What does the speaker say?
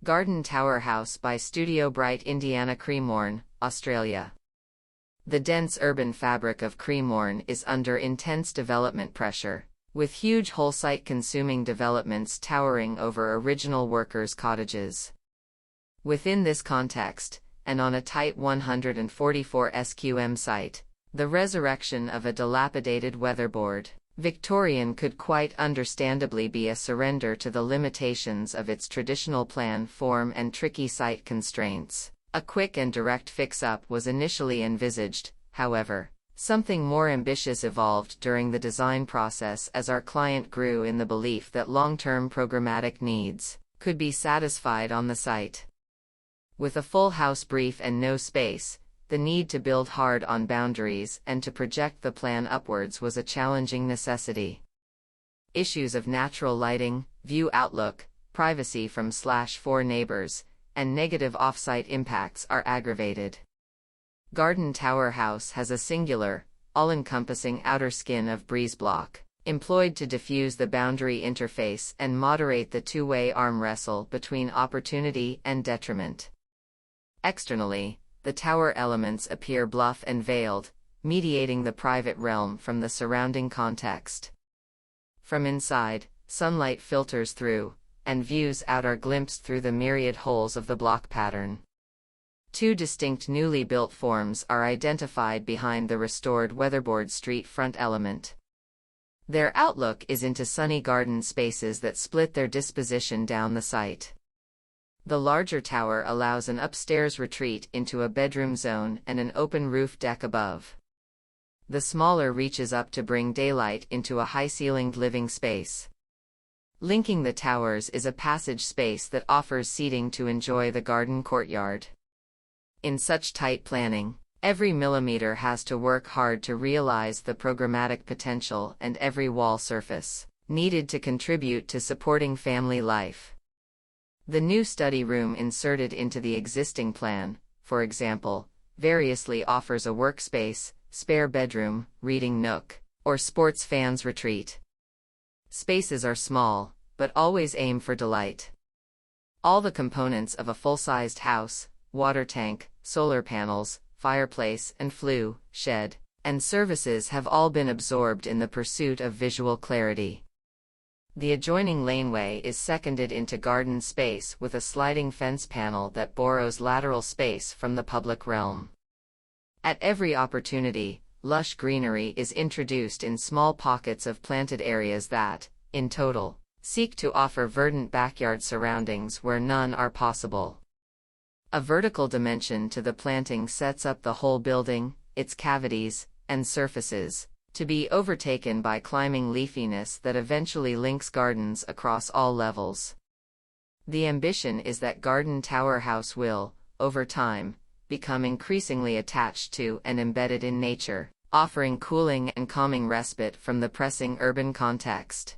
Garden Tower House by Studio Bright, Indiana. Cremorne, Australia. The dense urban fabric of Cremorne is under intense development pressure, with huge whole-site consuming developments towering over original workers' cottages. Within this context, and on a tight 144 sqm site, the resurrection of a dilapidated weatherboard, Victorian, could quite understandably be a surrender to the limitations of its traditional plan form and tricky site constraints. A quick and direct fix-up was initially envisaged, however. Something more ambitious evolved during the design process as our client grew in the belief that long-term programmatic needs could be satisfied on the site. With a full house brief and no space, the need to build hard on boundaries and to project the plan upwards was a challenging necessity. Issues of natural lighting, view outlook, privacy from /4 neighbors, and negative off-site impacts are aggravated. Garden Tower House has a singular, all-encompassing outer skin of breeze block, employed to diffuse the boundary interface and moderate the two-way arm wrestle between opportunity and detriment. Externally, the tower elements appear bluff and veiled, mediating the private realm from the surrounding context. From inside, sunlight filters through, and views out are glimpsed through the myriad holes of the block pattern. Two distinct newly built forms are identified behind the restored weatherboard street front element. Their outlook is into sunny garden spaces that split their disposition down the site. The larger tower allows an upstairs retreat into a bedroom zone and an open roof deck above. The smaller reaches up to bring daylight into a high-ceilinged living space. Linking the towers is a passage space that offers seating to enjoy the garden courtyard. In such tight planning, every millimeter has to work hard to realize the programmatic potential, and every wall surface needed to contribute to supporting family life. The new study room inserted into the existing plan, for example, variously offers a workspace, spare bedroom, reading nook, or sports fans retreat. Spaces are small, but always aim for delight. All the components of a full-sized house, water tank, solar panels, fireplace and flue, shed, and services have all been absorbed in the pursuit of visual clarity. The adjoining laneway is seconded into garden space with a sliding fence panel that borrows lateral space from the public realm. At every opportunity, lush greenery is introduced in small pockets of planted areas that, in total, seek to offer verdant backyard surroundings where none are possible. A vertical dimension to the planting sets up the whole building, its cavities, and surfaces, to be overtaken by climbing leafiness that eventually links gardens across all levels. The ambition is that Garden Tower House will, over time, become increasingly attached to and embedded in nature, offering cooling and calming respite from the pressing urban context.